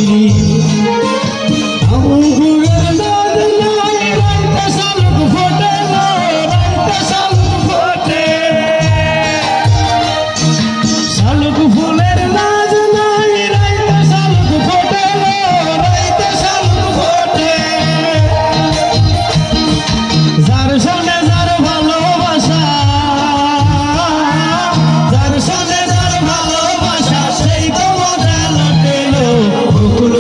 বন্ধাইলি আঙ্গুরের নাদ নাই রাইতে শালুক ফোটে রাইতে শালুক ফোটে শালুক ফুলের নাদ নাই রাইতে শালুক ফোটে রাইতে শালুক ফোটে যার সনে যার ভালোবাসা যার সনে যার ভালোবাসা সেই তো মজা লুটেলো বকুল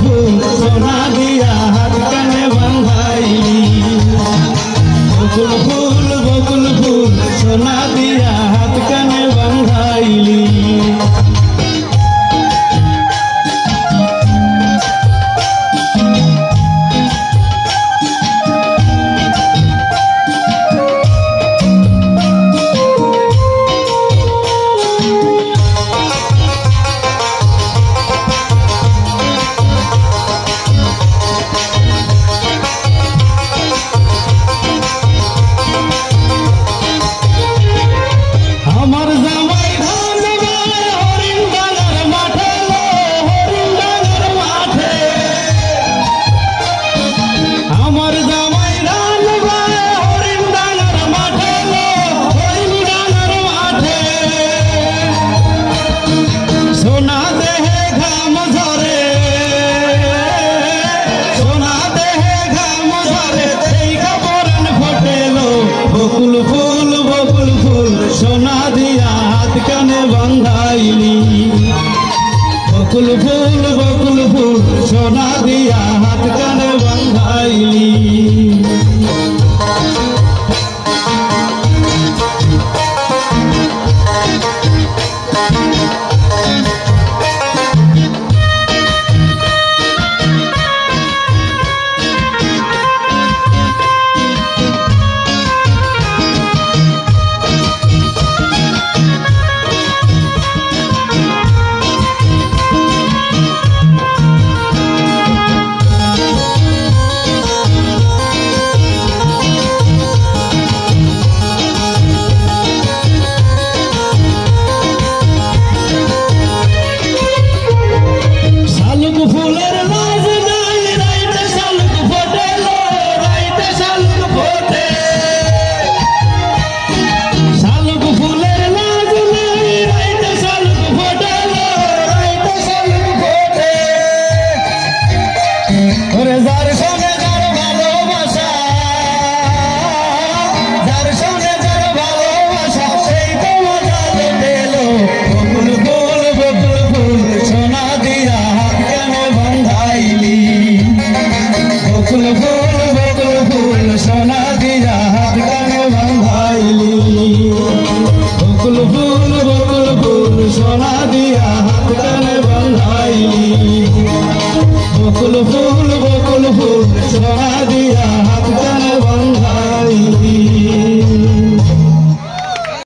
ফুল সোনা দিয়া হাত কানে বাঁধাইলি বকুল ফুল সোনা দিয়া হাত কানে বাঁধাইলি আমার জামাই ধান গায় হরিণ ডাঙার মাঠে হরিণ ডাঙার মাঠে আমার জামাই ধান গায় হরিণ ডাঙার মাঠে হরিণ ডাঙার মাঠে সোনা দেহে ঘাম ঝরে সোনা দেহে ঘাম ঝরে সেই কাপড়ন ফোটেলো বকুল ফুল সোনা দিয়া হাত কানে বাঁধাইলি বকুল ফুল সোনা দিয়া হাত কানে বাঁধাইলি শালুক ফুলের লাজ নাই রাইতে শালুক ফোটে রাইতে শালুক ফোটে শালুক ফুলের লাজ নাই রাইতে শালুক ফোটে রাইতে শালুক ফোটে ওরে যার সঙ্গে যার ভালোবাসা যার সঙ্গে যার ভালোবাসা সেই তো মজা লুটেলো বকুল ফুল সোনা দিয়া হাত কানে বাঁধাইলি বকুল ফুল সোনা দিয়া হাত কানে বাঁধাইলি বকুল ফুল সোনা দিয়া হাত কানে বাঁধাইলি বকুল ফুল সোনা দিয়া হাত কানে বাঁধাইলি।